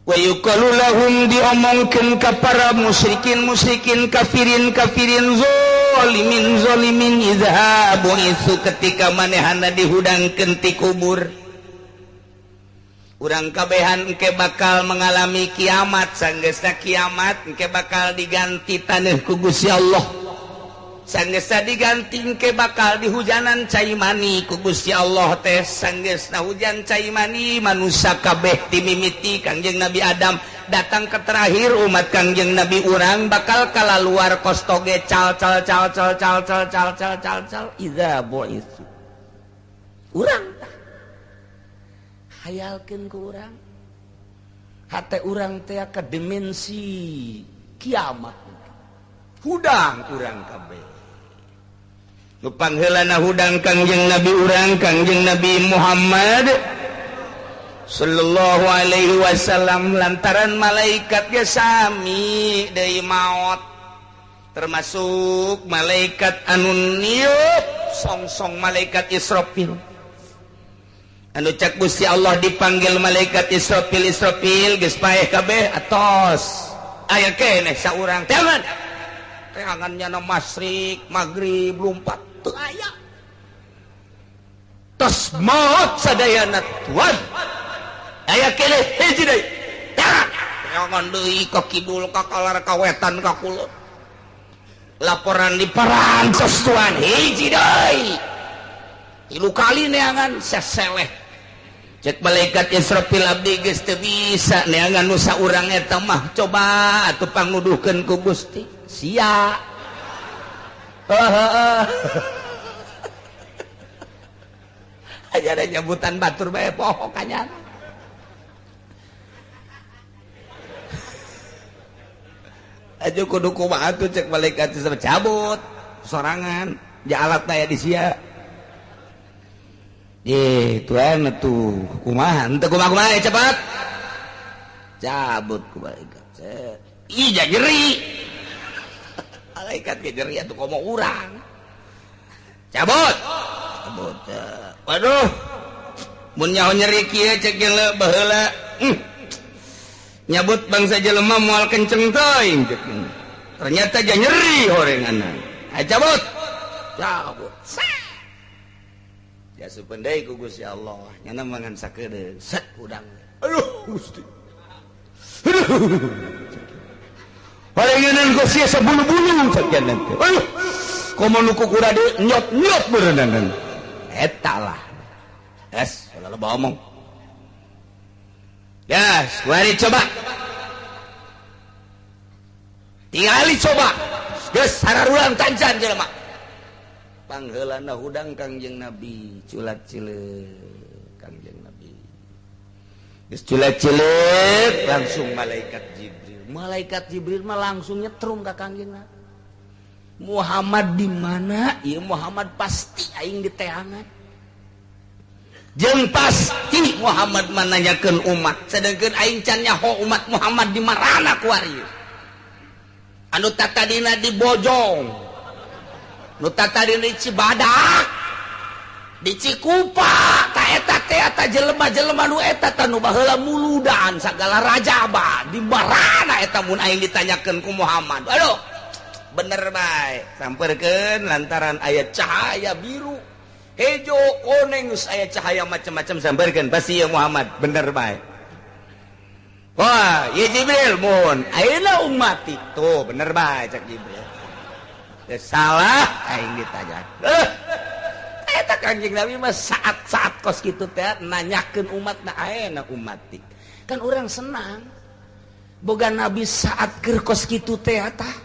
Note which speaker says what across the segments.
Speaker 1: wa yuqalu lahum diomongkeun ka para musyrikin kafirin zalimin izhabu isu ketika manehana dihudangkeun ti kubur urang kabehan engke bakal mengalami kiamat sanggeusna kiamat engke bakal diganti taneuh ku Gusti Allah sanggeusna diganti engke bakal dihujanan cai mani ku Gusti Allah teh sanggeusna hujan cai mani manusia kabeh timimiti Kangjeng Nabi Adam datang ke terakhir umat Kangjeng Nabi urang bakal kalaluar kostoge cal iza boisu urang hayalkeun ku urang hate urang teh ka dimensi kiamat hudang urang kabeh nu pangheulana hudang Kangjeng Nabi urang Kangjeng Nabi Muhammad sallallahu alaihi wasallam lantaran malaikat ge sami deui maot termasuk malaikat anu niup songsong malaikat Israfil anu cak Gusti Allah dipanggil malaikat Israfil geus paeh kabeh atos aya keneh saurang teangan teangannya na masyrik magrib lumpat teu aya tos maot sadayana tuan aya keneh hiji deui teangan deui ka kidul ka kalar ka wetan ka kulon laporan di parantos tuan hiji deui tilu kali neangan seseleh cek malaikat Israfil abdi geus teu bisa neangan nu saurang eta mah coba atuh panguduhkeun ku Gusti sia aja ada nyebutan batur bae poho kanyana aja kudu kumaha atuh cek malaikat cabut sorangan jalatna aya di sia tuan tuh kumaha henteu kumaha cepat cabut ku malaikat ija nyeri malaikat ge nyeri atuh komo urang cabut waduh mun nyaho nyeri kieu cek geuleuh baheula nyabut bangsa jelema moal kenceng teuing cek ternyata ja nyeri horenganna cabut ya supendai ku Gusti Allah nyana mangan sakedeung set udang aduh Gusti palingeun Gusti sabulu-bulu sakian nanti aduh komo nu kukura de nyot-nyot beureunan eta lah es ulah loba omong yes mari coba tingali coba geus sararulang tancan jelema pangheulana hudang Kangjeng Nabi culat-cileuk Kangjeng Nabi geus culat-cileuk langsung malaikat Jibril mah langsung nyetrum ka Kangjeng Nabi Muhammad di mana ieu Muhammad pasti aing diteangan jeung pasti Muhammad mah nanyakeun umat sedengkeun aing can nyaho umat Muhammad di marana ku ari anu tatadina di Bojong nu tadi di Cibadak di Cikupa ta eta teh eta jelema-jelema nu eta teh nu baheula muludan sagala rajaba di barana eta mun aing ditanyakeun ku Muhammad aduh bener bae sampeurkeun lantaran aya cahaya biru hejo koneng geus aya cahaya macam-macam sampeurkeun pasti ya Muhammad bener bae wah ieu Jibril mun ayeuna umat itu bener bae cak Jibril salah aing ditanya eta Kangjeng Nabi mah saat-saat kos kitu teh nanyakeun umatna ayeuna umat kan urang senang boga Nabi saat keur kos kitu teh tah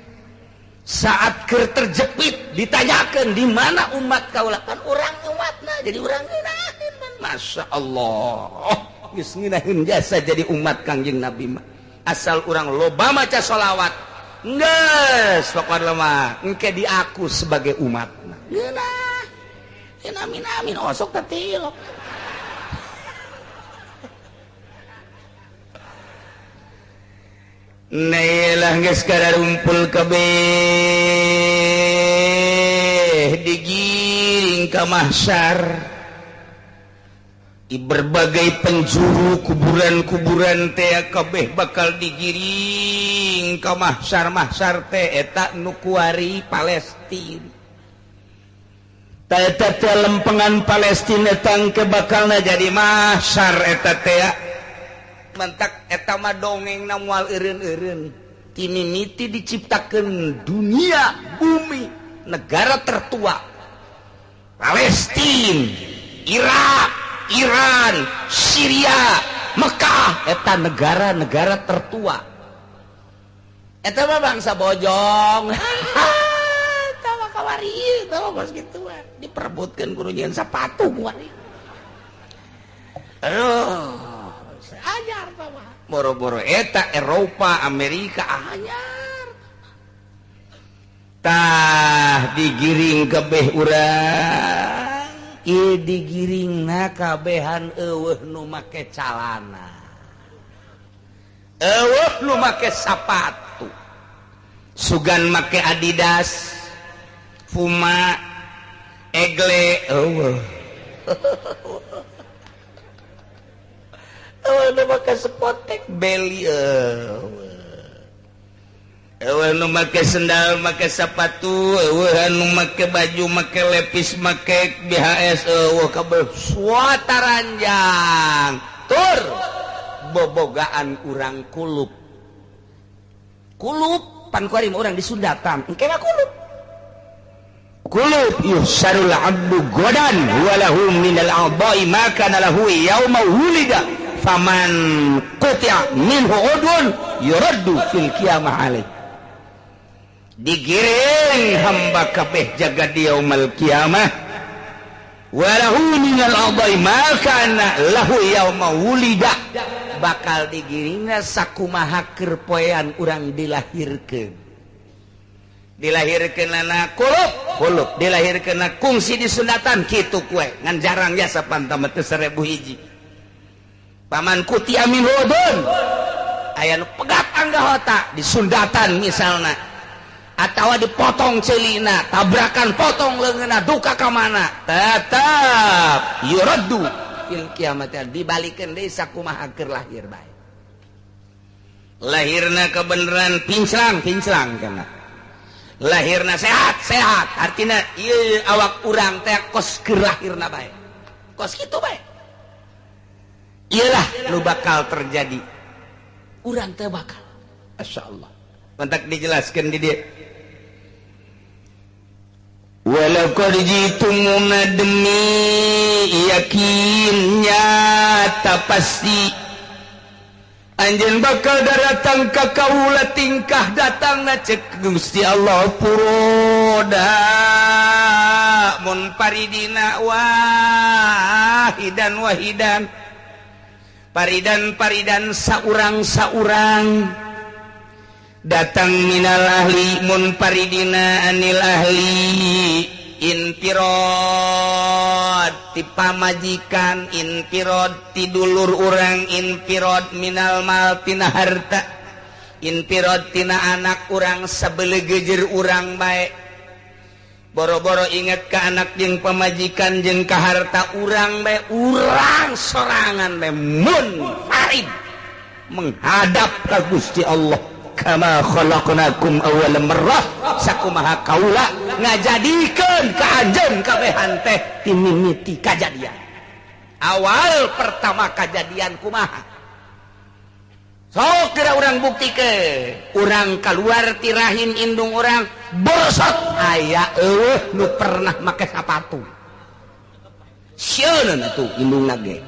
Speaker 1: saat keur terjepit ditanyakeun di mana umat kaula kan urang umatna jadi urang ngeunaheun man masya Allah geus ngeunaheun jasa jadi umat Kangjeng Nabi mah asal urang loba maca sholawat geus pokona mah engke diaku sebagai umatna geunah amin amin osok teh tilok Nailah geus kadarumpul kabeh digiring ka mahsyar berbagai penjuru kuburan-kuburan teh kabeh bakal digiring ka mahsyar-mahsyar teh eta nu kuari Palestina. Ta eta teh lempengan Palestina tangke bakalna jadi mahsyar eta teh. Mentak eta mah dongengna moal eureun-eureun. Ti mimiti diciptakeun dunia, bumi, negara tertua. Palestina, Irak, Iran, Syria, Mekah, eta negara-negara tertua. Eta mah bangsa bojong. Eta mah kawari, eta mah bos kitu mah diperebutkeun ku nyeun sapatu kuari. Aduh, anyar mah. Boro-boro eta Eropa, Amerika anyar. Tah digiring kabeh urang. Digiringna kabehan eueuh nu make calana, eueuh nu make sapatu, sugan make Adidas, Puma, Egle, eueuh eueuh nu make Spotek, Belly, eueuh nu make sendal, make sapatu, eueuh nu make baju, make lepis, make BHS, eueuh kabeh suataranjang tur bobogaan urang kulup pan kuari urang di Sundatan engke mah kulup yusarul abdu godan walahu minal a'dha'i ma kana lahu yauma wulida faman quti'a minhu udun yuraddu fil qiyamah alaih. Digiring hamba kabeh jaga di yaumul kiamah walahu minal a'dha'i ma kana lahu yauma wulida bakal digiringna sakumaha keur poean urang dilahirkeun anak kulup dilahirkeun kungsi di Sundatan kitu kue ngan jarang ya sapantama teu 1000 hiji paman kuti amin hodon aya nu pegat anggahota di Sundatan misalna atawa dipotong celina tabrakan potong leungeunna duka ka mana tetap yuraddu fil kiamat dibalikeun deui sakumaha keur lahir bae lahirna kebenaran pinclang kana lahirna sehat artina ieu awak urang teh kos keur lahirna bae kos kitu bae iyalah nu bakal terjadi urang teh bakal masyaallah mantak dijelaskeun di dieu walaqad jitumuna demi yakin nyata pasti anjeun bakal datang ka kaula tingkah datangna cek Gusti Allah puroda mun paridina wahidan paridan saurang datang minal ahli mun paridina anil ahli infirod ti pamajikan infirod ti dulur urang infirod minal mal tina harta infirod tina anak urang sabeuleuh gejer urang bae boro-boro inget ka anak jeung pamajikan jeung ka harta urang bae urang sorangan bae mun farid menghadap ka Gusti Allah kama khalaqnakum awwal marrah sakumaha kaula ngajadikeun ka anjeun kabehan teh ti mimiti kajadian awal pertama kajadian kumaha sok geura urang buktikeun urang kaluar ti rahim indung urang borosot aya eueuh nu pernah make sapatu sieun atuh indungna ge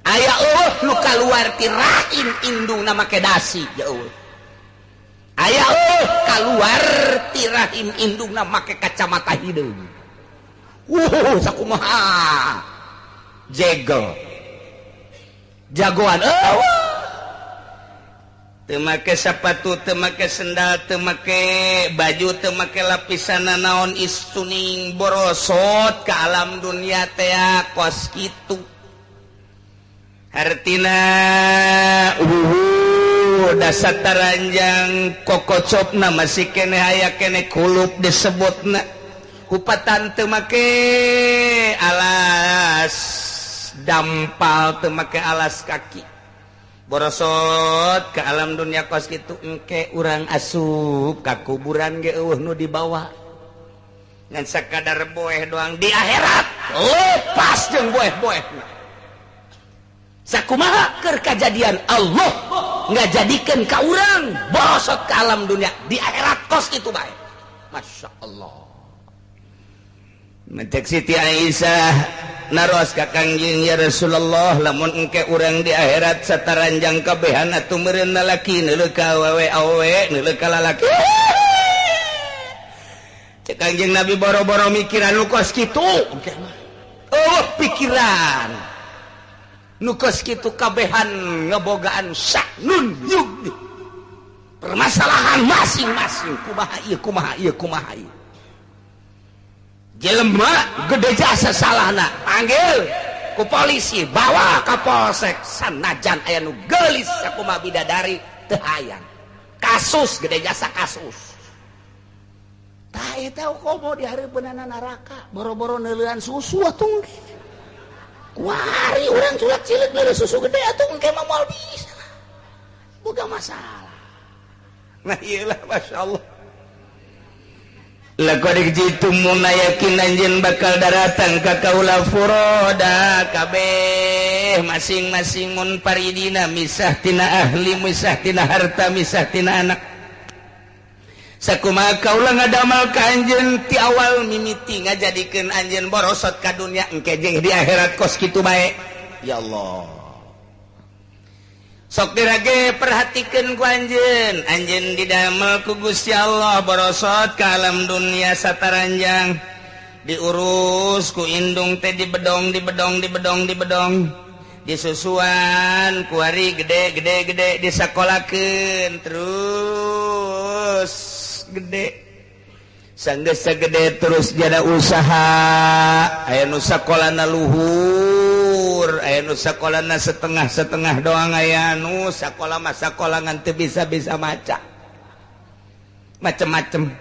Speaker 1: aya eueuh nu kaluar ti rahim indungna make dasi ya eueuh aya kaluar ti rahim indungna make kacamata hideung sakumaha jagoan teu make sapatu teu make sendal teu make baju teu make lapisan naon istuning borosot ka alam dunia teh kos kitu artina dasar taranjang kokocopna masih kene aya kene kulup disebutna kupatan teu make alas dampal teu make alas kaki borosot ke alam dunia kos kitu engke urang asup ka kuburan ge eueuh nu dibawa ngan sakadar boeh doang di akhirat lepas jeung boeh-boehna sakumaha keur kajadian Allah ngajadikeun ka urang borosot ke alam dunia di akhirat kos kitu bae Masya Allah Mencek Siti Aisyah naros ka Kangjeng ya Rasulullah lamun engke urang di akhirat sataranjang kabehan atuh meureun lalaki neuleuh ka awewe neuleuh ka lalaki cek Kangjeng Nabi boro-boro mikiran nu kos kitu pikiran nu kos kitu kabehan ngebogaan sa'nun yugni permasalahan masing-masing kumaha ieu jelema gede jasa salahna panggil ku polisi bawa ka polsek sanajan aya nu geulis sakumaha bidadari teu hayang kasus gede jasa kasus tah eta komo di hareupeunana neraka boro-boro neuleuhan susu atuh kuari urang culak cileuk neuleuh susu gede atuh engke mah moal bisa boga masalah nah iyalah masyaallah lakodik jitu munayakin anjeun bakal daratang ka kaula furoda kabeh masing-masing mun paridina misah tina ahli misah tina harta misah tina anak sakumaha kaula ngadamal ka anjeun ti awal mimiti ngajadikeun anjeun borosot ka dunya engke jeung di akhirat kos kitu bae ya Allah sok dirage perhatikeun ku anjeun didamel ku Gusti Allah borosot ka alam dunia sataranjang diurus ku indung teh dibedong disusuan ku ari gede disakolakeun terus gede sanggeus sagede terus jada usaha aya nu sakolana luhur aya nu sakolana setengah doang aya nu sakola mah sakola ngan teu bisa maca macem-macem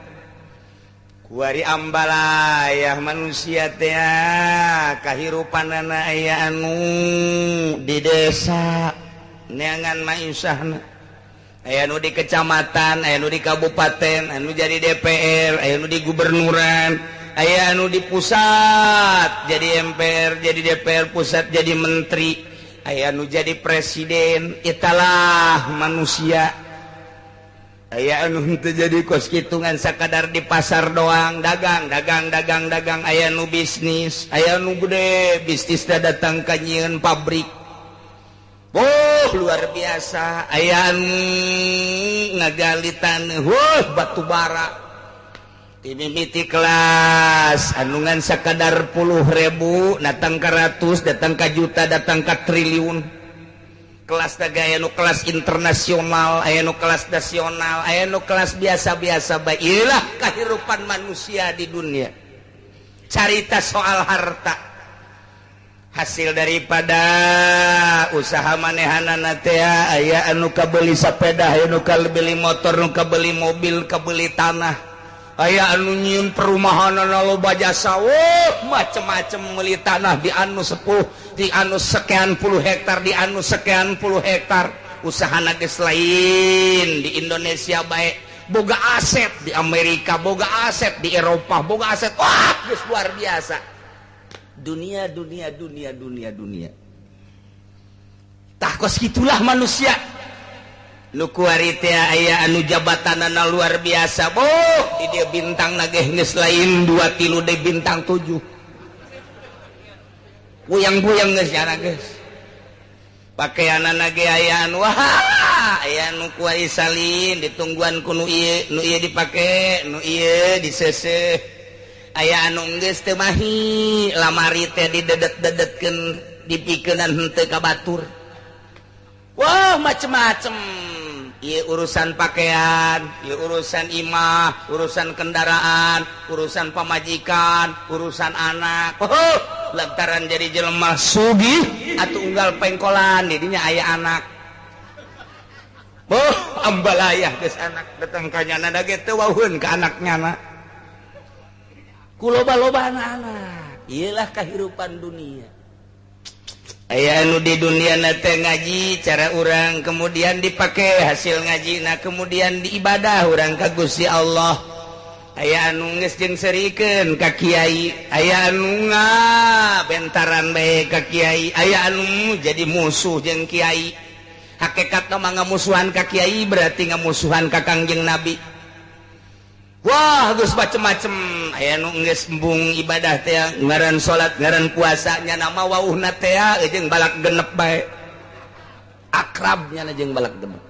Speaker 1: kuari ambalayah manusia teh kahirupanana aya anu di desa neangan maisahna aya nu di kecamatan aya nu di kabupaten anu jadi DPR aya nu di gubernuran aya anu di pusat jadi MPR jadi DPR pusat jadi menteri aya anu jadi presiden italah manusia aya anu henteu jadi kos kitu ngan sakadar di pasar doang dagang aya anu bisnis aya anu gede bisnis datang ka nyieun pabrik luar biasa aya anu ngagali taneuh batu bara timimiti kelas anu ngan sakadar 10.000 datang ka ratus datang ka juta datang ka triliun kelas daga aya nu kelas internasional aya nu kelas nasional aya nu kelas biasa-biasa bae ieulah kahirupan manusia di dunia carita soal harta hasil daripada usaha manehanana teh aya anu kabeuli sapeda aya anu kabeli motor anu kabeli mobil kabeli tanah aya anu nyieun perumahanana loba jasa macem-macem meuli tanah di anu sepuh di anu sekian puluh hektar di anu sekian puluh hektar usahana geus lain di Indonesia bae boga aset di Amerika boga aset di Eropa boga aset geus luar biasa dunia tah kos gitulah manusia nu kuari teh aya anu jabatanana luar biasa di dia bintang nageh geus lain 2 3 de bintang 7 buyang-buyang geus jana geus pakaianana ge aya anu aya nu kuari salin ditungguan ku nu ieu dipake nu ieu diseuseuh aya anu geus teu mahi lamari teh didedet-dedetkeun dipikeun henteu ka batur macem-macem ieu urusan pakaian ieu urusan imah urusan kendaraan urusan pamajikan urusan anak lantaran jadi jelema sugih atuh unggal pengkolan di dinya aya anak ambalayah geus anak datang ka nyana da ge teu wauheun ka anaknyana kuloba-loba anak-anak iyalah kehidupan dunia aya anu di dunia nate ngaji cara urang kemudian dipakai hasil ngaji nah kemudian diibadah urang ka Gusti Allah aya anu geus jeung serikeun ka kiai aya anu bentaran bae ka kiai aya anu jadi musuh jeung kiai hakikatna mah ngamusuhan ka kiai berarti ngamusuhan ka Kangjeng Nabi. Wah geus macem-macem aya nu geus embung ibadah teh ngaran salat ngaran puasa nya nama wauhna teh jeung balak genep bae akrab nya jeung balak genep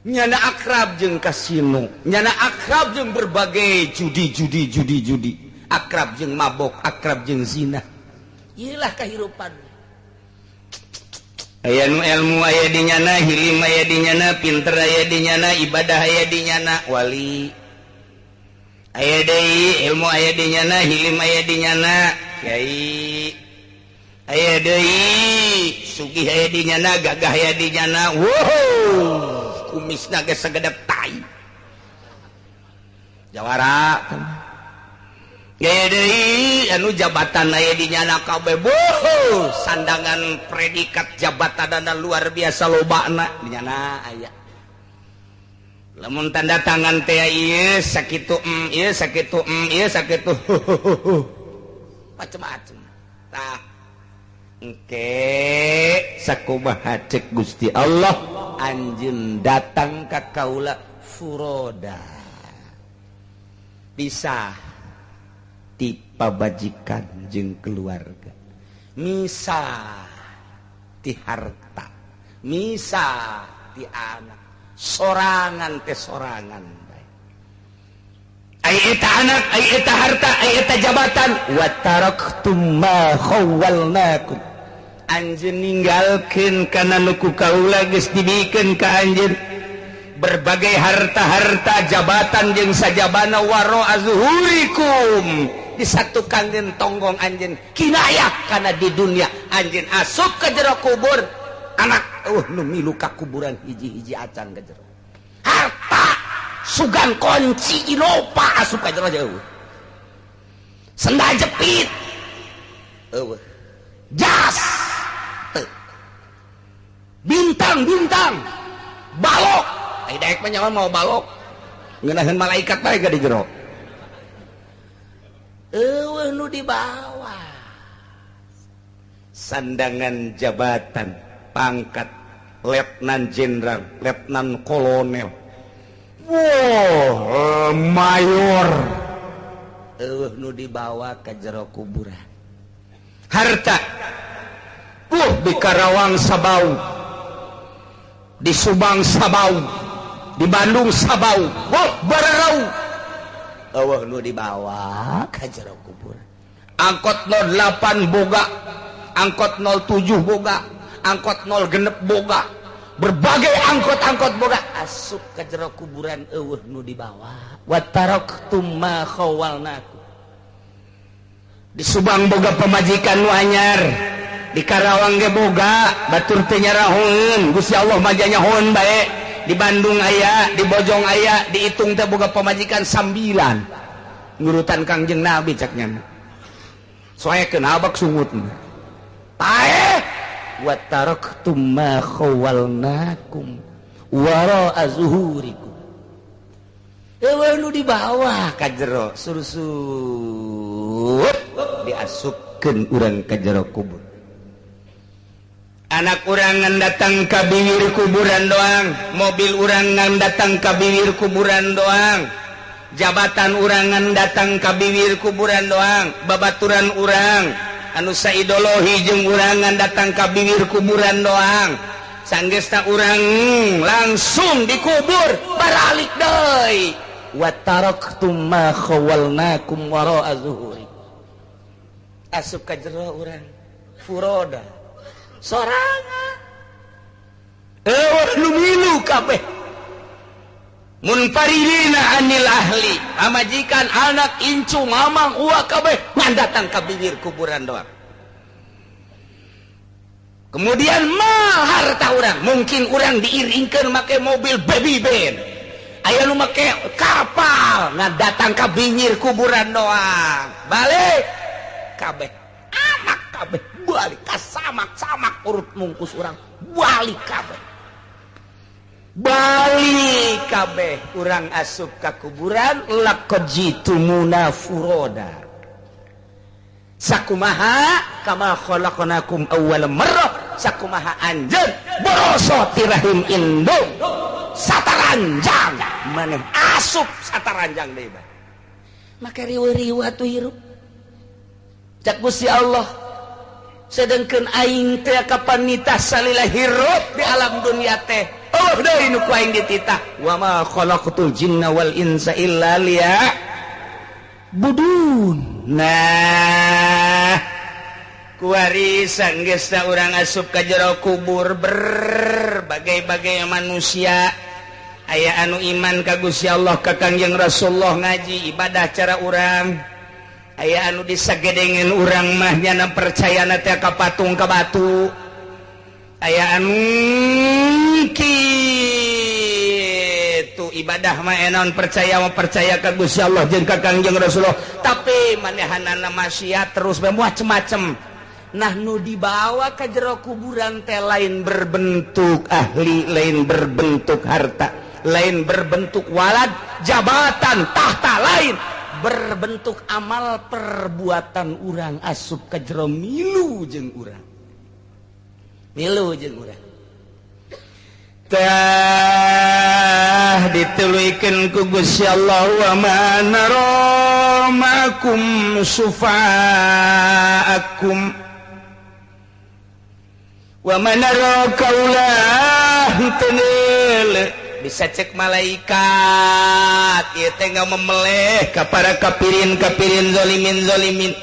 Speaker 1: nyana akrab jeung kasino nyana akrab jeung berbagai judi akrab jeung mabok akrab jeung zina ieulah kahirupan aya nu ilmu aya di nyana hilim aya di nyana pinter aya di nyana ibadah aya di nyana wali aya deui ilmu aya di nyana hilim aya di nyana kiai aya deui sugih aya di nyana gagah aya di nyana wow kumisna geus sagedep tai jawara aya deui anu jabatan aya di nyana kabeh boh sandangan predikat jabatan luar biasa lobana di nyana aya lamun tanda tangan teh ieu sakitu ieu sakitu ieu sakitu macam-macam tah engke sakumaha cek Gusti Allah anjeun datang ka kaula furoda bisa ti pabajikan jeung keluarga misah ti harta misah ti anak sorangan teh sorangan bae ai eta anak ai eta harta ai eta jabatan wa taraktum ma khawalnakum anjeun ninggalkeun kana nu ku kaula geus dibikeun ka anjeun berbagai harta-harta jabatan jeung sajabana waro azhurikum disatukankeun tonggong anjeun kinayah kana di dunia anjeun asup ka jero kubur anak nu milu ka kuburan hiji-hiji acan ka jero harta sugan kunci inopa asup ka jero jeuh senda jepit eueuh jas teu bintang-bintang balok ai daek mah nyawa mau balok ngeunaheun malaikat bae ka di jero eueuh nu di bawah sandangan jabatan pangkat letnan jenderal letnan kolonel wow mayor nu dibawa ke jero kuburan harta di Karawang Sabau di Subang Sabau di Bandung Sabau bararau nu dibawa ke jero kuburan angkot 08 boga angkot 07 boga angkot 06 boga berbagai angkot-angkot boga asup ke jero kuburan eueuh nu dibawa wa taraktum ma khawalnakum di Subang boga pemajikan nu anyar di Karawang ge boga batur teh nyarahoeun Gusti Allah mah nyahoeun bae di Bandung aya di Bojong aya diitung teh boga pemajikan 9 ngurutan Kangjeng Nabi caknya soekeun abak sungutna tae wa taraktum ma khawalnakum wara azhurikum eueuh nu di bawah ka jero sursup diasupkeun urang ka jero kubur anak urang ngan datang ka bibir kuburan doang mobil urang ngan datang ka bibir kuburan doang jabatan urang ngan datang ka bibir kuburan doang babaturan urang anu saidolohi jeung urangan datang ka bibir kuburan doang sanggesta urang langsung dikubur baralik deui wa taraktum ma khawalnakum wara azhuri asup ka jero urang furoda sorangan nu milu kabeh munfaridina anil ahli amajikan anak incu mamang uwa kabeh ngan datang ka bibir kuburan doang kemudian mah harta urang mungkin urang diiringkeun make mobil baby band aya nu make kapal ngan datang ka bibir kuburan doang balik kabeh anak kabeh balik samak urut mungkus urang balik kabeh urang asup ka kuburan laqad jitumuna furoda sakumaha kama khalaqnakum awwal marrah sakumaha anjeun boroso tirahim indung sataranjang maneh asup sataranjang deui maka riweuh-riweuh atuh hirup cak Gusti Allah sedengkeun aing teh kapan nitah salila hirup di alam dunia teh oh deui nu ku aing dititah wa ma khalaqtul jinna wal insa illa liya'budun. Nah kuari sanggeusna urang asup ka jero kubur berbagai-bagai manusia aya anu iman ka Gusti Allah ka Kangjeng Rasulullah ngaji ibadah cara urang aya anu disagedengeun urang mah nyana percayana teh ka patung ka batu aya anu kitu ibadah mah enon percaya ka Gusti Allah jeung ka Kangjeng Rasulullah tapi manehanana maksiat terus macem-macem. Nah nu dibawa ka jero kuburan teh lain berbentuk ahli lain berbentuk harta lain berbentuk walad jabatan tahta lain berbentuk amal perbuatan urang asup ka jero milu jeung urang tah dituluykeun ku Gusti Allah wa man ramakum sufaakum wa man raqaulah tenel bisa cek malaikat ieu teh ngamemeleh ka para kafirin zalimin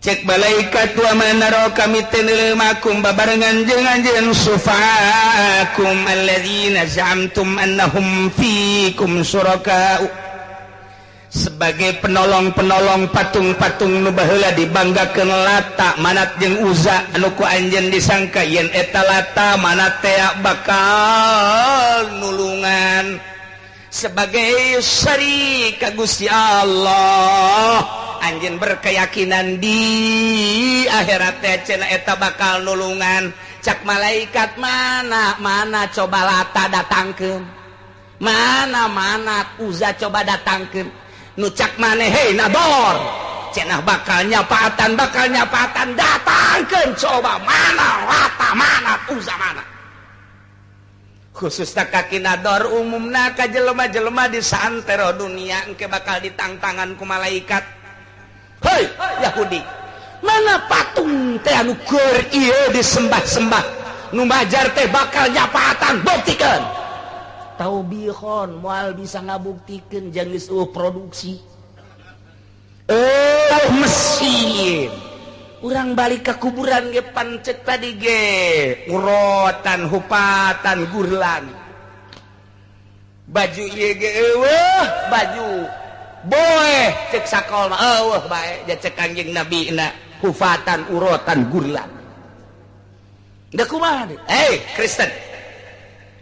Speaker 1: cek malaikat wa man raqami tenel makum babarengan jeung anjeun sufaakum alladzina za'amtum annahum fiikum syuraka sebagai penolong-penolong patung-patung nu baheula dibanggakeun Lata Manat jeung Uzza anu ku anjeun disangka yen eta Lata Manat teh bakal nulungan sebagai syarik ka Gusti Allah anjeun berkeyakinan di akhirat teh cenah eta bakal nulungan cak malaikat mana coba Lata datangkeun mana Uzza coba datangkeun nu cak maneh hei Nador cenah bakal nyapatan datangkeun coba mana Lata mana Uzza mana khususna kaki Nador umumna ka jelema-jelema di santero dunia engke bakal ditangtangan ku malaikat hei Yahudi mana patung teh anu keur ieu disembah-sembah nu bajar teh bakal nyapatan buktikeun taubihon moal bisa ngabuktikeun jeung geus produksi mesin urang balik ke kuburan ge pancet tadi ge urotan hupatan gurlan baju ieu ge baju boe cek sakol mah bae ja cek Kangjeng Nabi na hufatan urotan gurlan da kumaha Kristen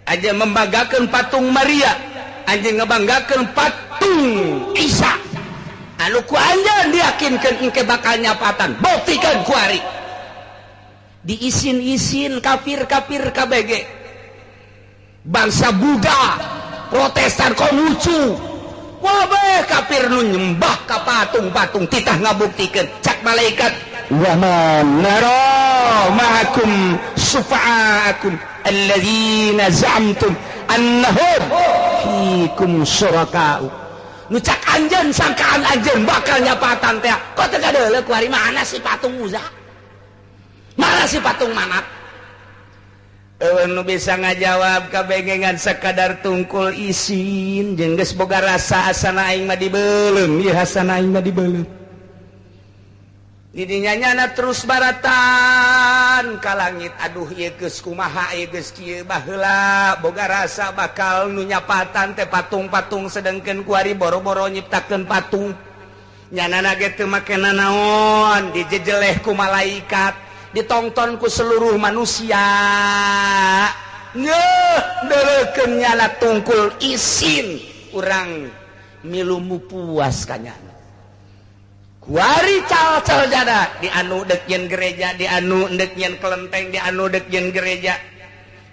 Speaker 1: aja membanggakan patung Maria anjing ngebanggakan patung Isa anu ku anjeun diyakinkeun engke bakal nyapatan buktikan kuari diisin-isin kafir-kafir kabeh bangsa Buddha Protestan Konghucu wabeh kafir nu nyembah ka patung-patung titah ngabuktikeun cak malaikat wa man nara ma'akum sufa'akum alladzina za'amtum annahum fiikum syuraka'u nu cak anjeun sangkaan anjeun bakal nyapatan teh kok teu gadeuleu kuari mana si patung Uzza mana si patung Manat nu bisa ngajawab kabengengan sakadar tungkul isin jeung geus boga rasa asana aing mah dibeulem ieu asana aing mah dibeulem didinya nyana terus baratan ka langit aduh ieu geus kumaha ieu geus kieu baheula boga rasa bakal nu nyapatan teh patung-patung sedengkeun kuari boro-boro nyiptakeun patung nyanana ge teu make nanaon dijejeleh ku malaikat ditongton ku seluruh manusia deurekeun nyana tungkul isin urang milu puas ka nyana kuari cal-cal jada di anu dek yen gereja, di anu dek yen kelenteng, di anu dek yen gereja.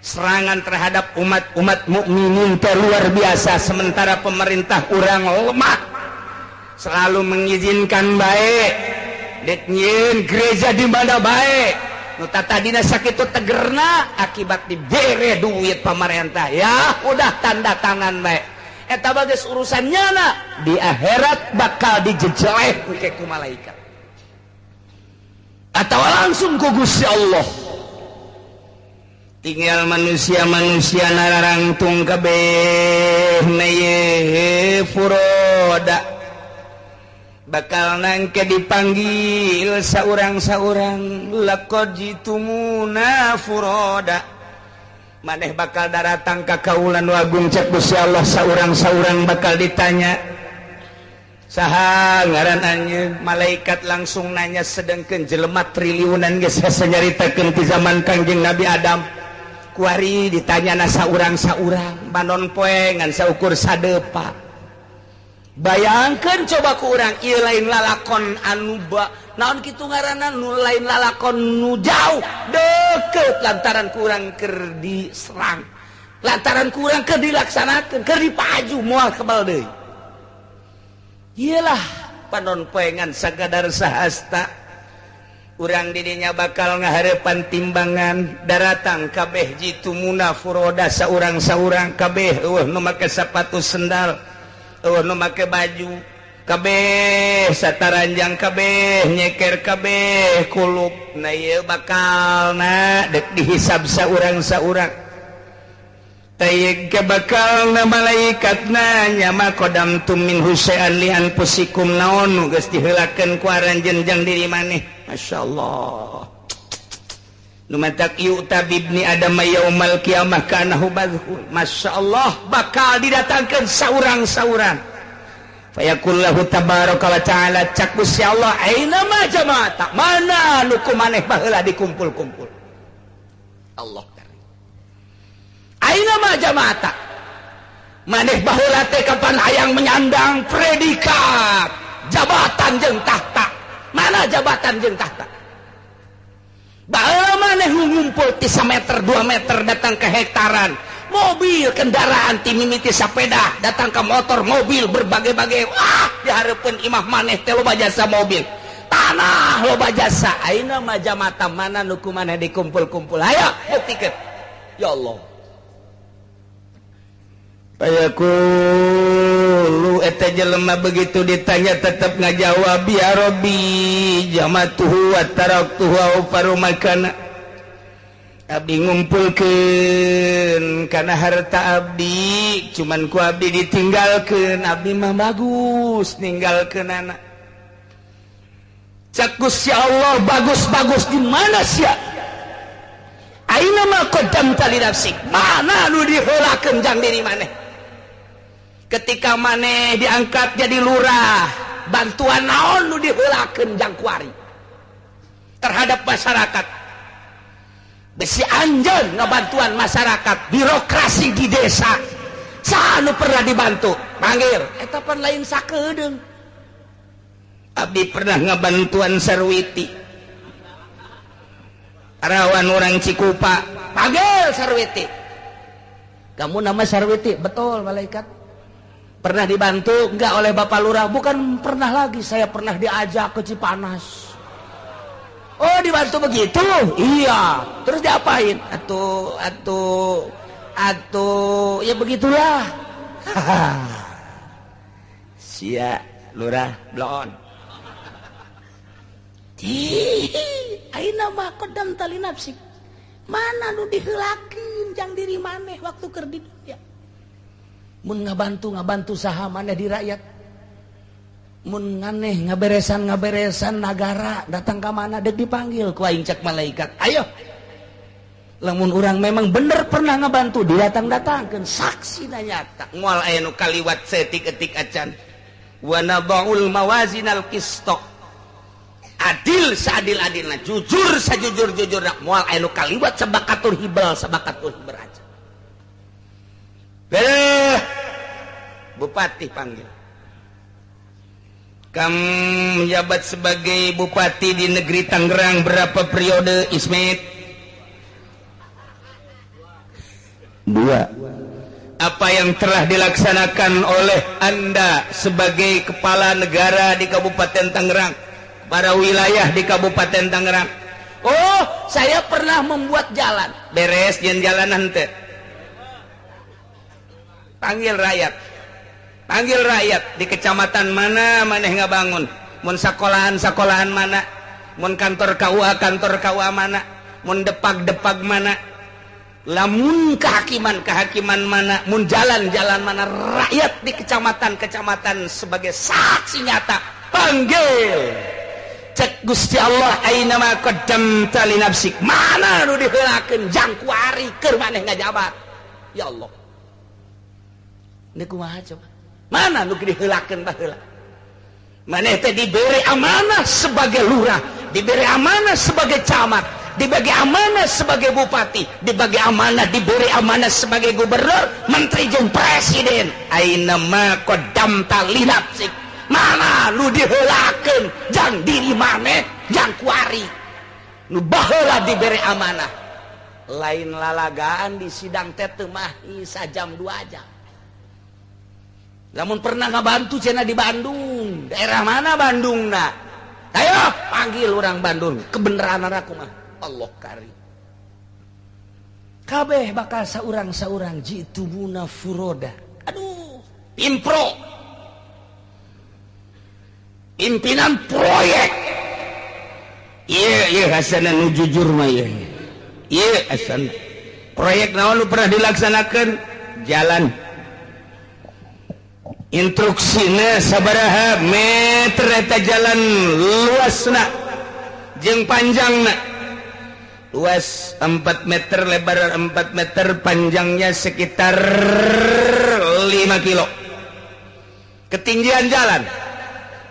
Speaker 1: Serangan terhadap umat mukminin luar biasa, sementara pemerintah urang lemah selalu mengizinkan baik dek yen gereja di mana baik nu tadina sakitu tegerna akibat dibere duit pemerintah ya udah tanda tangan baik eta bagus urusannya na di akhirat bakal dijejeleh ku malaikat atau langsung ku Gusti Allah. Tinggal manusia-manusia nararangtung kabeh naye furoda bakal nangke dipanggil saurang-saurang laqad jitumuna furoda maneh bakal daratang ka kaulan wagung cek Gusti Allah saurang-saurang bakal ditanya saha ngaran anjeun malaikat langsung nanya sedengkeun jelema triliunan geus sanyaritakeun ti zaman Kangjeng Nabi Adam kuari ditanya na saurang-saurang banon poe ngan saukur sadepa bayangkeun coba ku urang ieu lain lalakon anu naon kitu ngaranna nu lain lalakon nu jauh deukeut lantaran ku urang keur diserang lantaran ku urang keur dilaksanakeun keur dipaju moal kebal deui iyalah panon poe ngan sagadar sahasta urang didinya bakal ngahareupan timbangan daratang kabeh jitumuna furoda saurang-saurang kabeh eueuh nu make sepatu sendal eueuh nu make baju kabeh sataranjang kabeh nyeker kabeh kulup na ieu bakalna dek dihisab saurang-saurang tayyeg ke bakal na malaikat nanya makodam tumin husai'an li anfusikum naon nu geus diheulakeun ku aranjeun jang diri maneh masyaallah nu matak yu'ta bibni adam yaumal qiyamah kana hubadhun masyaallah bakal didatangkeun saurang-saurang fayaqul lahu tabaraka wa ta'ala cak Gusti Allah aina ma jama'ata mana nu kumaneh baheula dikumpul-kumpul Allah aina ma jama'ata maneh baheula teh kapan hayang menyandang predikat jabatan jeung tahta mana jabatan jeung tahta baheula maneh ngumpul ti 1 meter 2 meter datang ke hektaran mobil kendaraan ti mimiti sapeda datang ke motor mobil berbagai-bagai wah dihareupeun imah maneh teh loba jasa mobil tanah loba jasa aina ma jama'ata mana nu kumaneh dikumpul-kumpul hayo buktikeun ya Allah Ayakulu eta jelema begitu ditanya tetap ngajawab ya Rabbi jamatuhu wa taraktuhu wa farumakana abdi ngumpulkeun kana harta abdi cuman ku abdi ditinggalkeun abdi mah bagus ninggalkeun anak cak Gusti Allah bagus-bagus di mana sia aina ma qaddamta li nafsik mana nu diheulakeun jang diri maneh ketika maneh diangkat jadi lurah bantuan naon nu diheulakeun jang kuari terhadap masyarakat besi anjeun ngabantuan masyarakat birokrasi di desa saha nu pernah dibantu panggil eta pan lain sakedeung abdi pernah ngabantuan Sarwiti arawan orang Cikupa panggil Sarwiti kamu nama Sarwiti betul malaikat pernah dibantu enggak oleh Bapak Lurah bukan pernah lagi saya pernah diajak ke Cipanas oh dibantu begitu iya terus diapain atuh ya begitulah sia Lurah blon aina ma qaddam tali nafsik mana nu diheulakeun jang diri maneh waktu keur di dunya mun ngabantu saha maneh di rakyat mun nganeh ngaberesan nagara datang ka mana dek dipanggil ku aing cek malaikat ayo lamun urang memang bener pernah ngabantu didatang-datangkeun saksi na nyata moal aya nu kaliwat setik-etik acan wa nadhaul mawazinal qisṭa adil seadil-adilna jujur sajujur-jujurna moal aya nu kaliwat sabakatur hibal aja Bupati panggil Kamu menjabat sebagai bupati di negeri Tangerang berapa periode, Ismet? 2. Apa yang telah dilaksanakan oleh Anda sebagai kepala negara di Kabupaten Tangerang, para wilayah di Kabupaten Tangerang? Oh, saya pernah membuat jalan. Beres jalanan teh. Panggil rakyat di kecamatan mana maneh ngabangun, mun sekolahan mana, mun kantor KUA mana, mun depag mana, lamun kehakiman mana, mun jalan mana, rakyat di kecamatan sebagai saksi nyata. Panggil, cek Gusti Allah, aina ma qaddamta li nafsik, mana nu diheulakeun jang kuari keur maneh ngajabat. Ya Allah, ini kumaha coba? Mana nu diheulakeun baheula? Maneh teh diberi amanah sebagai lurah, diberi amanah sebagai camat, dibagi amanah sebagai bupati, dibagi amanah sebagai gubernur, menteri jeung presiden. Aina ma qaddamta li nafsik, mana nu diheulakeun jang diri maneh jang kuari nu baheula diberi amanah. Lain lalagaan di sidang teh teu mah sajam 2 jam. Lamun pernah ngabantu cenah di Bandung, daerah mana Bandung nak? Ayo panggil orang Bandung, kebenaran aku mah Allah karim. Kabeh bakal saurang jitubuna furoda. Aduh, impro, pimpinan proyek. Iya asana nu jujur mah iya. Iya asana. Proyek naon nu pernah dilaksanakan? Jalan. Instruksina sabaraha meter eta jalan luasna jeung panjangna. Luas 4 meter, lebar 4 meter, panjangnya sekitar 5 kilo. Ketinggian jalan,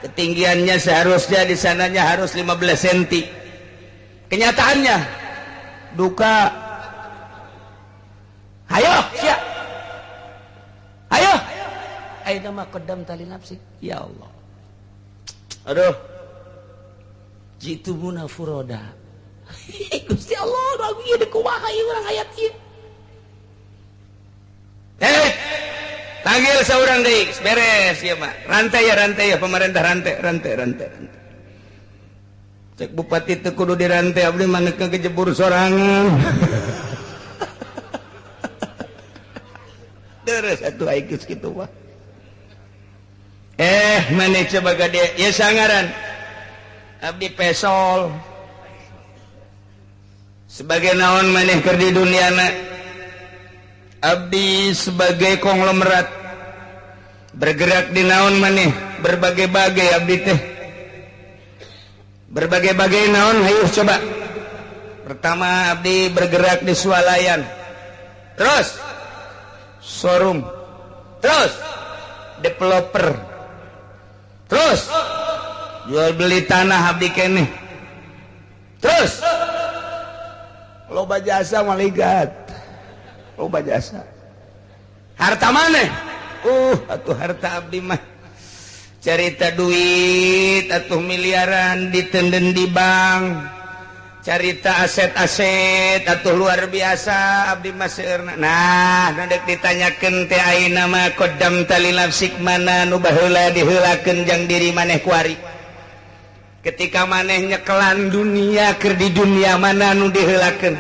Speaker 1: ketinggiannya seharusnya di sananya harus 15 cm. Kenyataannya duka. Ayo siap, ayo aina ma qaddamta li nafsik. Ya Allah, aduh, jitubuna furoda. Gusti Allah, bagus ieu kumaha ieu urang ayat ieu. Panggil saurang deui, beres ieu mah. Rantai ya pemerintah rantai. Cek bupati teu kudu dirantai, abdi mah neuk kejebur sorangan. Terus atuh aing kitu mah. Maneh coba gade, ya sangaran abdi pesol sebagai naon maneh keur di duniana. Abdi sebagai konglomerat bergerak di naon maneh berbagai-bagai. Abdi teh berbagai-bagai naon, hayu coba. Pertama abdi bergerak di swalayan, terus showroom, terus developer, terus jual beli tanah abdi keneh, terus loba jasa maligat, loba jasa. Harta maneh? Atuh harta abdi mah carita duit atuh miliaran ditenden di bank, carita aset-aset atuh luar biasa abdi mah seueurna. Nah, nodek ditanyakeun teh aina ma qaddamta li nafsik, mana nu baheula diheulakeun jang diri maneh kuari. Ketika maneh nyekelan dunia keur di dunia, mana nu diheulakeun?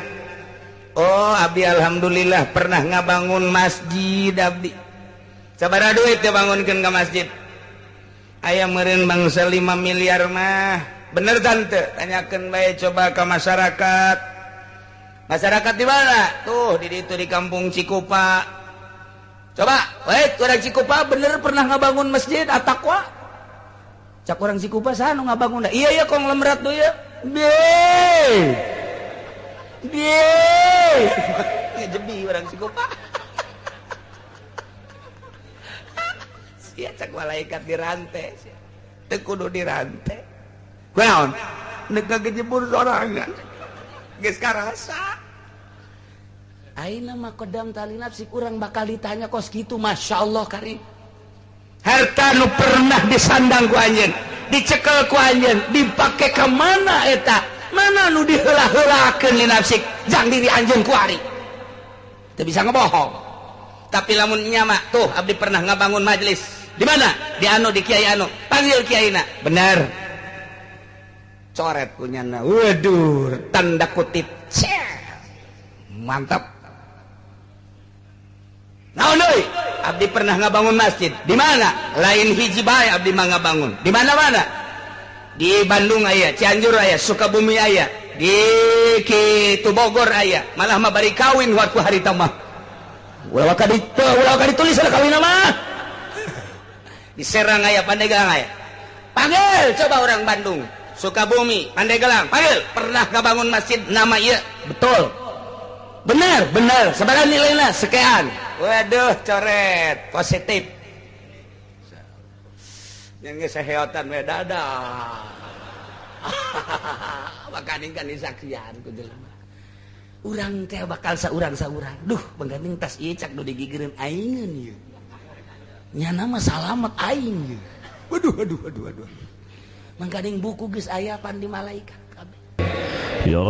Speaker 1: Oh, abdi alhamdulillah pernah ngabangun masjid abdi. Sabaraha duit teh bangunkeun ka masjid? Aya meureun bangsa 5 miliar mah. Bener tante, tanyakan baik coba ke masyarakat. Masyarakat di mana? Tuh di itu di kampung Cikupa. Coba, baik orang Cikupa bener pernah ngabangun masjid At-Taqwa? Cak orang Cikupa sana ngabangun. Iya konglomerat tuh ya. Biye. Ngejebi orang Cikupa. Sia cak malaikat dirantai. Teu kudu dirantai. Kunaon? Neuk ngejebur sorangan. Geus karasa. Aina ma qaddamta li nafsik, urang bakal ditanya kos kitu, masyaallah karim. harta nu pernah disandang ku anjeun dicekel ku anjeun dipake ke mana eta mana nu diheula-heulakeun li nafsik jang diri anjeun ku ari teu bisa ngebohong tapi lamun nya mah tuh abdi pernah ngabangun majelis di mana di anu di kiai anu panggil kiaina benar coret kunyana waduh tanda kutip mantap naon deui abdi pernah ngabangun masjid di mana lain hiji bae abdi mah ngabangun di mana-mana di Bandung aya Cianjur aya Sukabumi aya di kitu Bogor aya malah mah bari kawin waktu hari tamah ulah ditulis ada kawin mah di Serang aya Pandeglang aya panggil coba orang Bandung Sukabumi Pandeglang panggil pernah ngabangun masjid nama ieu betul benar sabaraha nilainya sekian waduh coret positif yang geus we dadah bakaning kan disaksian ku jelema urang teh bakal saurang duh pengganting tas ieu cak nu digigireun aingeun ieu nyana mah salamet aing ieu waduh mangkaning buku geus aya pan di malaikat kabeh
Speaker 2: ya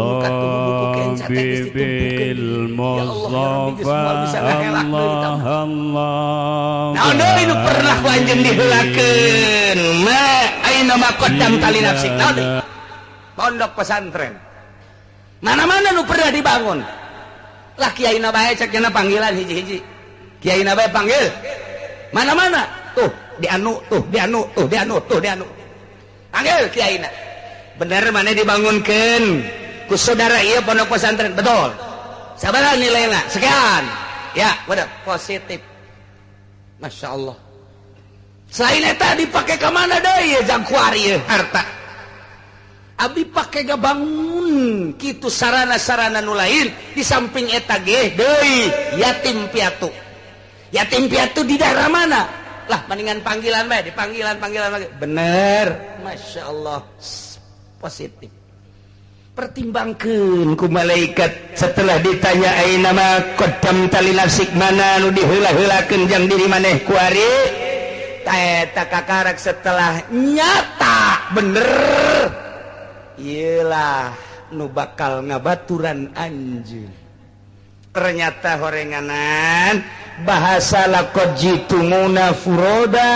Speaker 2: Rabbi bil Mustafa Allah
Speaker 1: naon deui nu pernah ku anjeun diheulakeun ma aina ma qaddam tali nafsik naon deui pondok pesantren mana-mana nu pernah dibangun lah kiaina bae cek cenah panggilan hiji-hiji kiaina bae panggil mana-mana tuh di anu panggil kiaina bener mana dibangunkeun ku saudara ieu pondok pesantren betul sabaraha nilaina sekian ya bener positif Masya Allah selain eta dipake ke mana deui jang kuari harta abdi pake gabangun kitu sarana-sarana nu lain di samping eta ge deui yatim piatu di daerah mana lah mendingan panggilan bae di panggilan bener Masya Allah positif pertimbangkeun ku malaikat setelah ditanya aina ma qaddam tali nafsik mana nu diheula-heulakeun jang diri maneh ku ari eta kakarak setelah nyata bener iyalah nu bakal ngabaturan anjeun ternyata horenganan bahasa laqad jitumuna furoda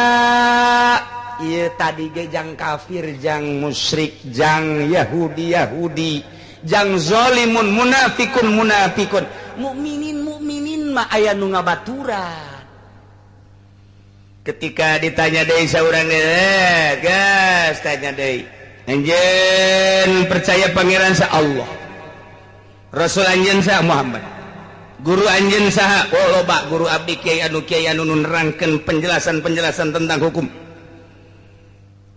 Speaker 1: ieu tadi ge jang kafir jang musyrik jang yahudi jang zalimun munafikun mukminin mah aya nu ngabaturan ketika ditanya deui saurang gas tanya deui anjeun percaya pangeran sa Allah rasul anjeun sa Muhammad guru anjeun saha oh loba guru abdi kiai anu nerangkeun penjelasan tentang hukum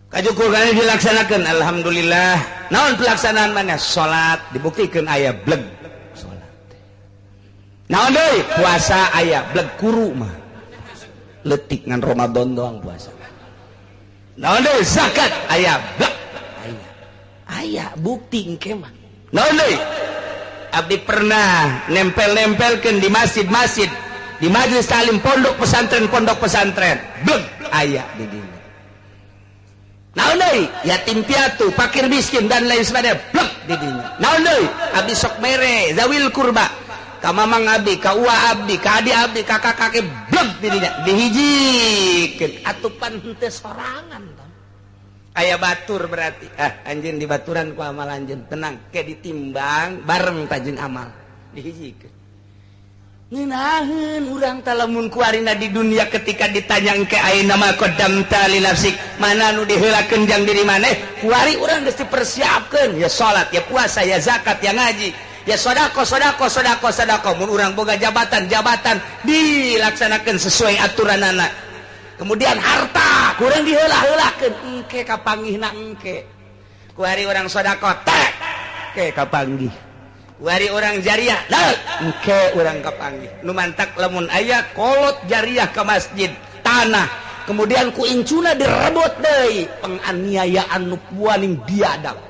Speaker 1: kajukur kali dilaksanakan alhamdulillah naon pelaksanaan mana salat dibuktikan aya bleg salat naon deui puasa aya bleg kuru mah leutik ngan Ramadan doang puasa naon deui zakat aya bleg aya bukti engke mah naon deui abdi pernah nempel-nempelkeun di masjid-masjid di majelis taklim pondok pesantren bleg aya di dieu naon deui yatim piatu fakir miskin dan lain sebagainya blek di dinya naon deui abdi sok mere zawil kurba ka mamang abdi ka uwa abdi ka adi abdi ka kakake blek di dinya dihijikeun atupan henteu sorangan aya batur berarti anjeun dibaturan ku amal anjeun tenang ke ditimbang bareng tajin amal dihijikeun ngeunaheun urang teh lamun kuarina di dunia ketika ditanya engke ayeuna ma qaddamta li nafsik mana nu diheulakeun jang diri maneh kuari urang geus dipersiapkeun ya salat ya puasa ya zakat ya ngaji ya sedekah mun urang boga jabatan dilaksanakeun sesuai aturanana kemudian harta kurang diheula-heulakeun engke kapanggihna engke kuari urang sedekah tek ke kapanggih wari orang jariah engke urang kapanggih nu mantak lamun aya kolot jariah ke masjid tanah kemudian ku incuna direbut deui penganiayaan nu puaning biadab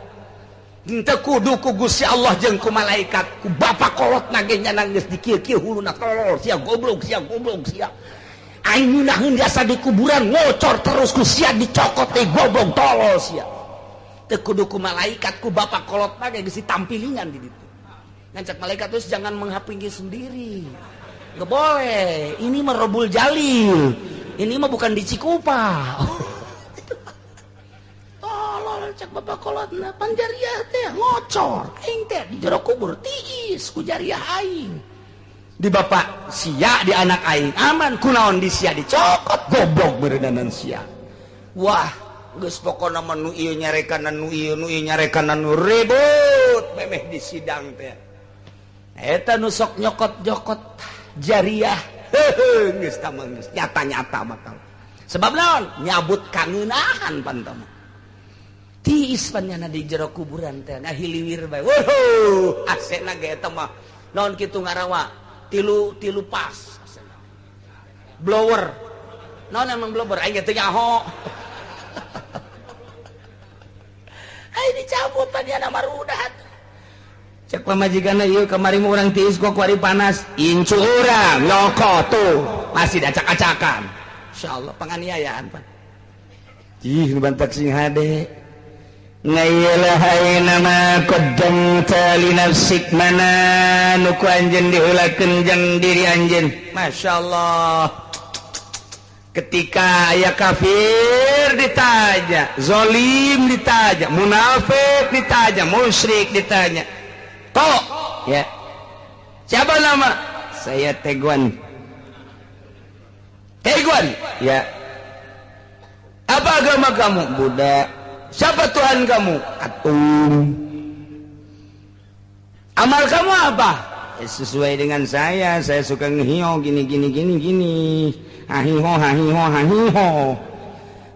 Speaker 1: henteu kudu ku Gusti Allah jeung ku malaikat ku bapak kolot nage nyanang geus dikieu-kieu huluna tolol sia goblok sia aing nyunaheun jasa di kuburan ngocor terus ku sia dicokot teh goblok tolol sia teu kudu ku malaikat ku bapak kolot mah geus ditampilingan di ditu ngancak malaikat terus jangan menghapingi sendiri nggak boleh ini mah Robul Jalil ini mah bukan di Cikupa tolol cek bapak kolotna panjariah teh ngocor aing teh di jero kubur tiis ku jariah aing di bapak sia di anak aing aman kunaon di sia dicokot goblok beureudanan sia wah geus pokona mah nu ieu nyarekan nu ieu nyarekan nu ribut memeh di sidang teh eta nu sok nyokot-nyokot jariah geus tah mah geus nyata-nyata bakal sebab naon nyabut kangeunahan pantama tiis panjana di jero kuburan teh ngahiliwir bae wuh asena ge eta mah naon kitu ngarawa tilu pas blower naon emang blower aing teh nyaho ai dicabut panjana marudat cek pamajikanna ieu kamari mah urang tiis kok kuari panas incu urang nyokot tuh masih acak-acakan insyaallah penganiayaan pan ih bantak sing hade ngailah nama qaddamta li nafsik mana nu ku anjeun diheulakeun jang diri anjeun masyaallah ketika aya kafir ditanya zalim ditanya munafik ditanya musyrik ditanya kok ya siapa nama saya Teguan ya apa agama kamu Buddha siapa Tuhan kamu? Atung. Amal kamu apa? Sesuai dengan saya suka ngehiho gini. Hahiho.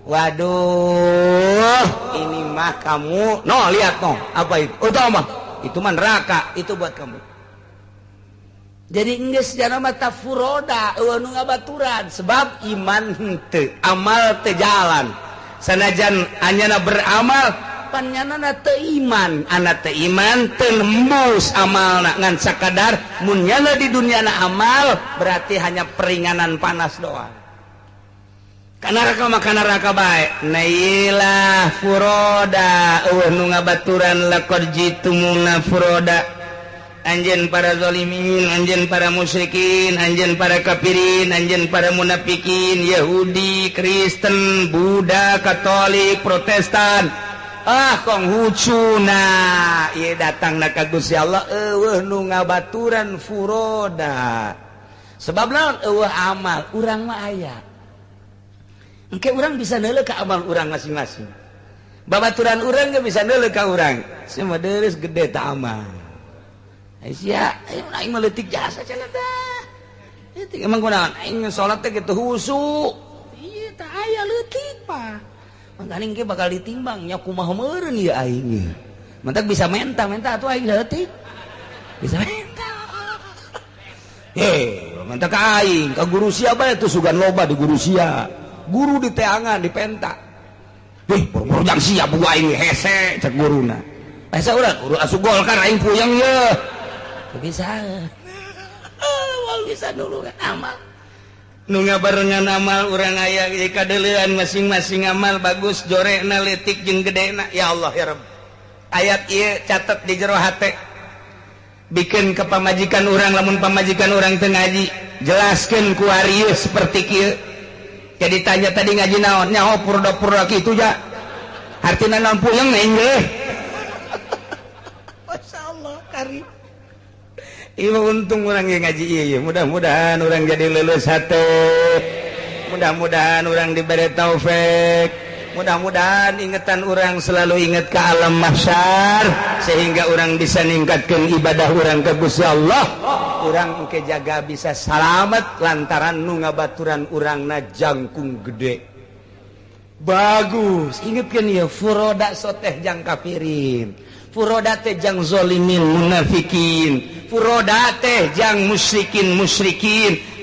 Speaker 1: Waduh, ini mah kamu. No, lihat no, apa itu? Oh, tahu mah. Itu mah neraka, itu buat kamu. Jadi geus jana mah tafuroda, nu ngabaturan sebab iman henteu, amal teu jalan. Sanajan anyana beramal pannyana teu iman anak teu iman teu nembus amalna ngan sakadar mun nyana di dunyana amal berarti hanya peringanan panas doang kana neraka bae nailah furoda nu ngabaturan laqad jitumuna furoda anjeun para zalimin anjeun para musyrikin anjeun para kafirin anjeun para munafikin Yahudi Kristen Buddha Katolik Protestan kong hucuna ieu datangna ka Gusti Allah eueuh nu ngabaturan furoda sebab naon eueuh amal urang mah aya engke urang bisa neuleuk ka amal urang masing-masing babaturan urang ge bisa neuleuk ka urang semua deres gede ta amal Aisyah, aing mah leutik jasa cenah tah. Leutik emang kunaon? Aing salat teh kitu husu. Ieu tah aya leutik mah. Mangkaning ge bakal ditimbang nya kumaha meureun ieu aing. Mentak bisa menta atuh aing leutik. Bisa menta. Mentak aing ka guru sia bae tuh sugan loba di guru sia. Guru di teangan di penta. Buru-buru jang sia bu aing hese cek guruna. Asa urang guru asup Golkar aing puyeng ye. Bisa bisa nulungan amal nu ngabarengan amal urang aya kadeulean masing-masing amal bagus jorekna leutik jeung gedena ya Allah ya Rabb ayat ieu catet di jero hate bikin ke pamajikan urang lamun pamajikan urang teu ngaji jelaskeun ku arieu seperti kieu jadi tanya tadi ngaji naon nyaho purda-purda kitu ja artina naon puyeng neng ge masyaallah karim Ibu untung orang yang ngaji iya. Mudah-mudahan orang jadi lulus hati. Mudah-mudahan orang diberi taufik. Mudah-mudahan ingetan orang selalu ingat ke alam mahsyar sehingga orang bisa ningkatkan ibadah orang ke Gusti Allah. Orang ke jaga bisa selamat lantaran nu ngabaturan orang na jangkung gede. Bagus. Ingatkan ya furoda soteh jang kafirin. Furoda teh jang zolimin munafikin furoda teh jang musyrikin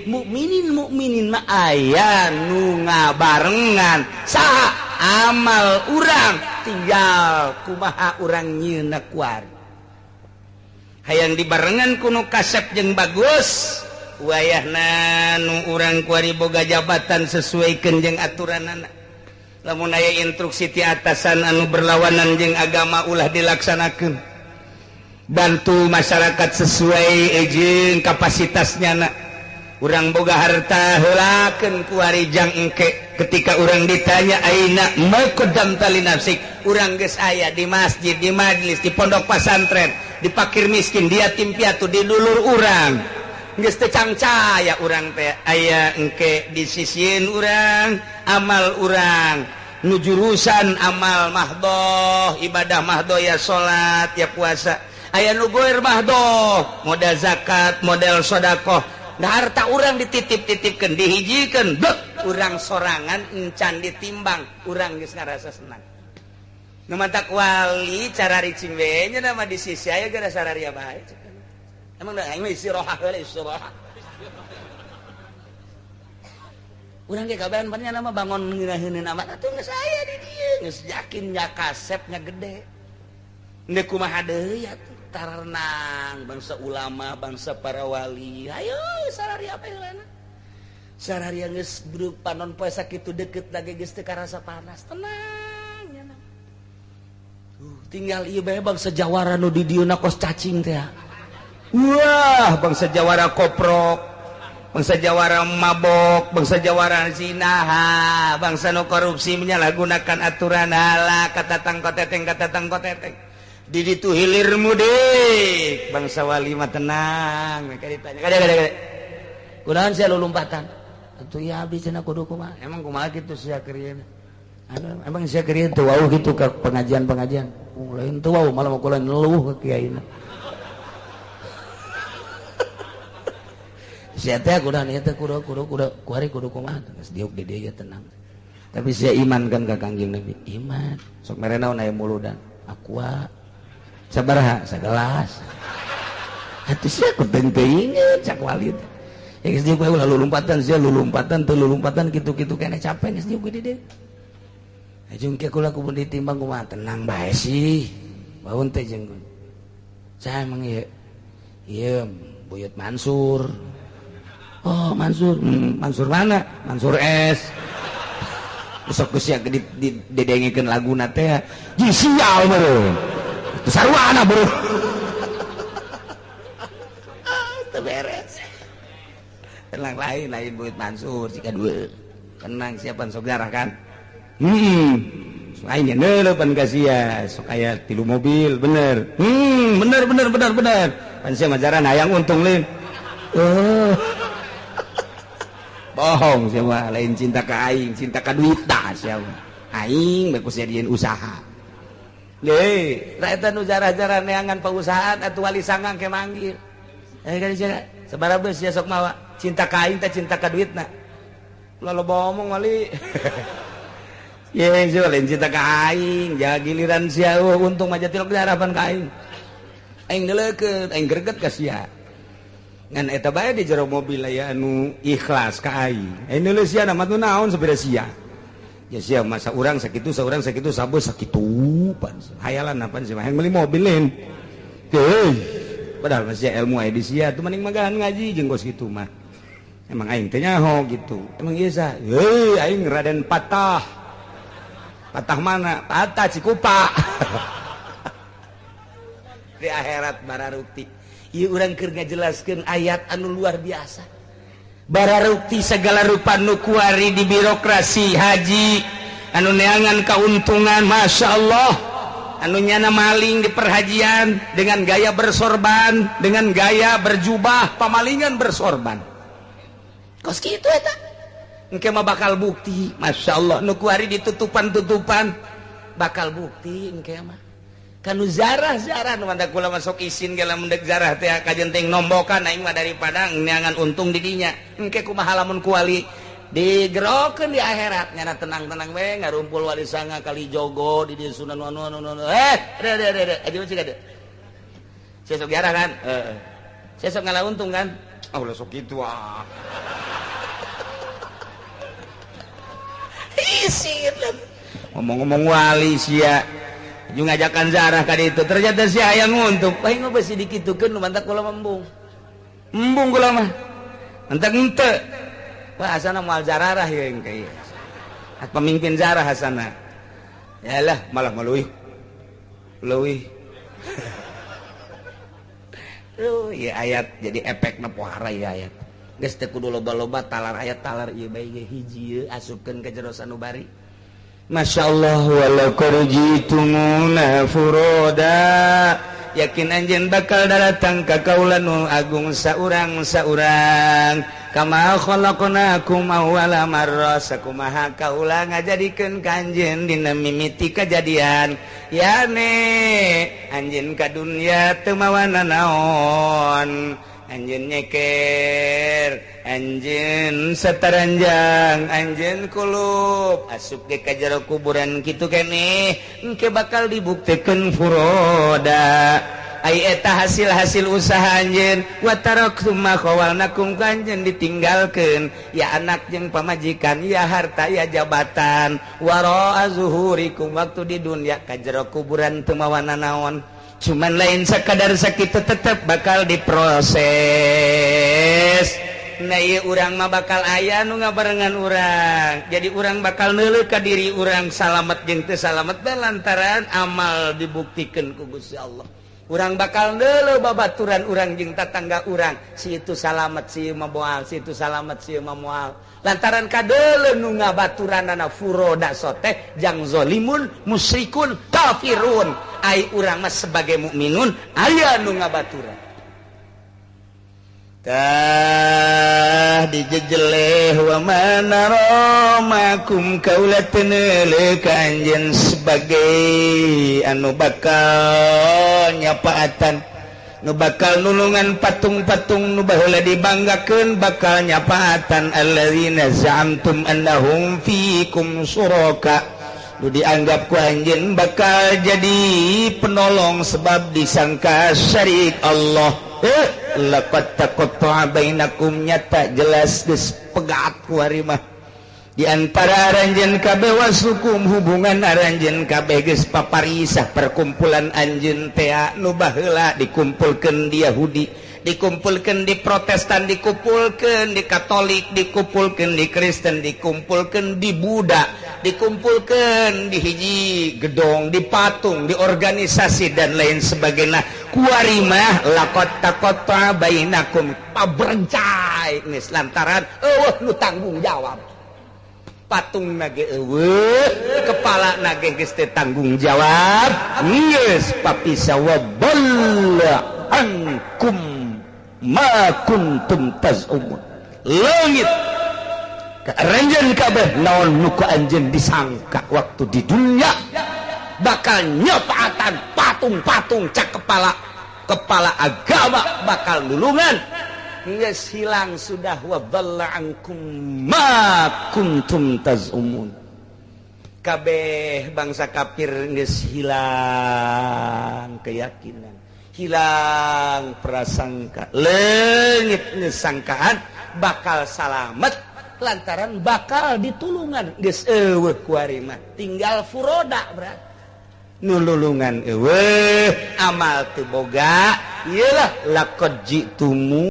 Speaker 1: mukminin mah aya nu ngabarengan saha amal urang tinggal kumaha urang nyieuna kuari hayang dibarengan kuno kasep jeung bagus wayahna nu urang kuari boga jabatan sesuai kenjeng aturan anak lamun aya instruksi ti atasan anu berlawanan jeung agama ulah dilaksanakeun bantu masyarakat sesuai jeung kapasitasnya nak urang boga harta heulakeun kuari jang engke ketika urang ditanya aina maqdam tali nafsik urang geus aya di masjid di majelis di pondok pesantren di fakir miskin di yatim piatu di dulur urang geus teu cangcaya urang teh aya engke disisieun urang amal urang nu jurusan amal mahdoh ibadah mahdoh ya salat ya puasa aya nu goer mahdoh modal zakat modal sedekah da harta urang dititip-titipkeun dihijikeun blek urang sorangan encan ditimbang urang geus ngarasa senang nu mantak wali cara ricing we nya nama di sisi aya gara sararia bae emang da aing istirahat heula istirahat urang ge kabehan pannya nama bangun ngeunaheun amat atuh geus aya di dieu geus yakin nya kasepnya gede endeu kumaha deui atuh tarenang bangsa ulama bangsa para wali ayo sararia apa heulana sararia geus bruk panon poe sakitu deukeut lagi geus teu karasa panas tenang nya tinggal ieu bae bangsa jawara nu di dieuna kos cacing teh wah bangsa jawara koprok bangsa jawara mabok bangsa jawara zina bangsa nu korupsi menyalahgunakan aturan halak katatang koteteng di ditu hilir mudik bangsa wali mah tenang mereka ditanya kada kunaon sia lulumpatan atuh ya abdi cenah kudu kumaha emang kumaha kitu sia keur emang sia keur teu wau kitu ka pengajian lain teu wau malah kulaan leuwih ka kiaina sia teh kunaon ieu teh kudu kuari kudu kumaha geus diuk di dieu tenang tapi sia iman kan ka Kangjeng Nabi iman sok mere naon aya muludan aqua sabaraha sagelas atuh sia kudu teu inget cak wali ya geus diuk we ulah lulumpatan sia lulumpatan teu lulumpatan kitu-kitu kene capek geus diuk di dieu ajung ke kula kudu ditimbang kumaha tenang bae sih baun teh jeung saha emang ieu Buyut Mansur oh Mansur Mansur mana Mansur S sok geus sia didengikeun laguna teh ji sial beureum sarwana bro beres tenang lain Buyut Mansur jika dua tenang siapan sok garah kan lainnya neulepan ka sia sok aya 3 mobil bener bener pan sia majaran hayang untung lain bohong sia mah lain cinta ka aing cinta ka duit dah sia aing bae ku sia dieun usaha Leh, rakyat nu jarah-jarah neangan perusahaan atuh wali sangang ke manggil. Kan sabaraha beus sia sok mawa cinta ka aing teh cinta ka duitna. Ulah loba omong wali. Ye, lain cinta ka aing, jaga giliran sia untung mah jatilok harapan ka aing. Aing neuleukeun, aing greget ka sia. Ngan eta bae di jero mobil aya anu ikhlas ka aing. Aing neuleuh sia nama tu naon sabeda sia. Ya sia masa urang sakitu sabeus sakitu pan hayalan apa sih hayang meuli mobil lain teh padahal masih ilmu aya di sia tuh mending magahan ngaji jeung gos kitu mah emang aing teh nyaho gitu emang ieu sa aing Raden Patah mana Patah Cikupa di akhirat bararukti ieu urang keur ngajelaskeun ayat anu luar biasa bararukti segala rupa nu kuari di birokrasi haji anu neangan kauntungan Masya Allah anu nyana maling di perhajian dengan gaya bersorban dengan gaya berjubah pamalingan bersorban kos kitu eta engke mah bakal bukti Masya Allah nu kuari ditutupan-tutupan bakal bukti engke mah kanu zarah-zarah nu mantak kula masuk isin ge lamun deuk zarah teh kajenteng nombokan aing mah daripada neangan untung di dinya engke kumaha lamun ku wali digerokeun di akhirat nyana tenang-tenang we ngarumpul wali sanga kali jogo di dieu sunan anu de aja cik ade sia sok jarah kan sia sok ngalah untung kan ulah sok kitu isin ngomong-ngomong wali sia Ju ngajakan zarah ka ditu ternyata sia hayang untung aing mah beusi dikitukeun nu mantak kula embung kula mah ente wah asana moal zararah ya engke pemimpin zarah asana yalah malah leuwih ya ayat jadi efekna pohara ya ayat geus teu kudu loba-loba talar ayat talar ieu bae ge hiji ieu asupkeun ka jero sanubari masyaallah walaqad jitumuna furoda yakin anjeun bakal datang ka kaula nu agung saurang-saurang kama khalaqnakum awwala marra sakumaha kaula ngajadikeun ka anjeun dina mimiti kajadian yane anjeun ka dunya teu mawa nanaon anjeun nyeker anjeun sataranjang anjeun kulub asup ge ka jero kuburan kitu keneh engke bakal dibuktikeun furoda ai eta hasil-hasil usaha anjeun wa taraktum ma khawalnakum kanjeun ditinggalkeun ya anak jeung pamajikan ya harta ya jabatan wara zuhurikum waktu di dunya ka jero kuburan teu mawa nanaon cuman lain sakadar sakitu tetep bakal diproses nah ieu urang mah bakal aya nu ngabarengan urang jadi urang bakal neuleuh ka diri urang salamet jeung teu salamet lantaran amal dibuktikeun ku Gusti Allah urang bakal neuleuh babaturan urang jeung tatangga urang si itu salamet si ieu mah moal si itu salamet si ieu mah moal lantaran kadeuleuh nu ngabaturanana furoda soteh jang zalimun musyrikun kafirun ai urang mah sebagai mukminun aya nu ngabaturan tah dijejeleh wa manaramakum kaula teneuleuh ka anjeun sebagai anu bakal nyapaatan nu bakal nulungan patung-patung nu baheula dibanggakeun bakal nyapaatan alladzina za'amtum annahum fiikum suraka nu dianggap ku anjeun bakal jadi penolong sebab disangka syarik Allah laqad taqatta'a bainakum nyata jelas geus pegat ku ari mah di antara aranjeun kabeh wasukum hubungan aranjeun kabeh geus paparisah perkumpulan anjeun teh nu baheula dikumpulkeun di Yahudi dikumpulkeun di Protestan dikumpulkeun di Katolik dikumpulkeun di Kristen dikumpulkeun di Buddha dikumpulkeun di hiji gedong di patung di organisasi dan lain sebagainya kuari mah laqad taqatta'a bainakum pabrencai geus lantaran eueuh nu tanggung jawab patung nage eueuh kepala nage geus teh tanggung jawab geus papisah wa balla ankum ma kuntum tazumun langit karanjeun kabeh naon nu ku anjeun disangka waktu di dunya bakal nyepaatan patung-patung cak kepala agama bakal nulungan geus hilang sudah wa dhalla ankum ma kuntum tazumun kabeh bangsa kafir geus hilang keyakinan hilang prasangka leungit geus sangkaan bakal salamet lantaran bakal ditulungan geus eueuh ku ari mah tinggal furoda berarti nululungan eueuh amal teu boga ieulah laqad ji'tumu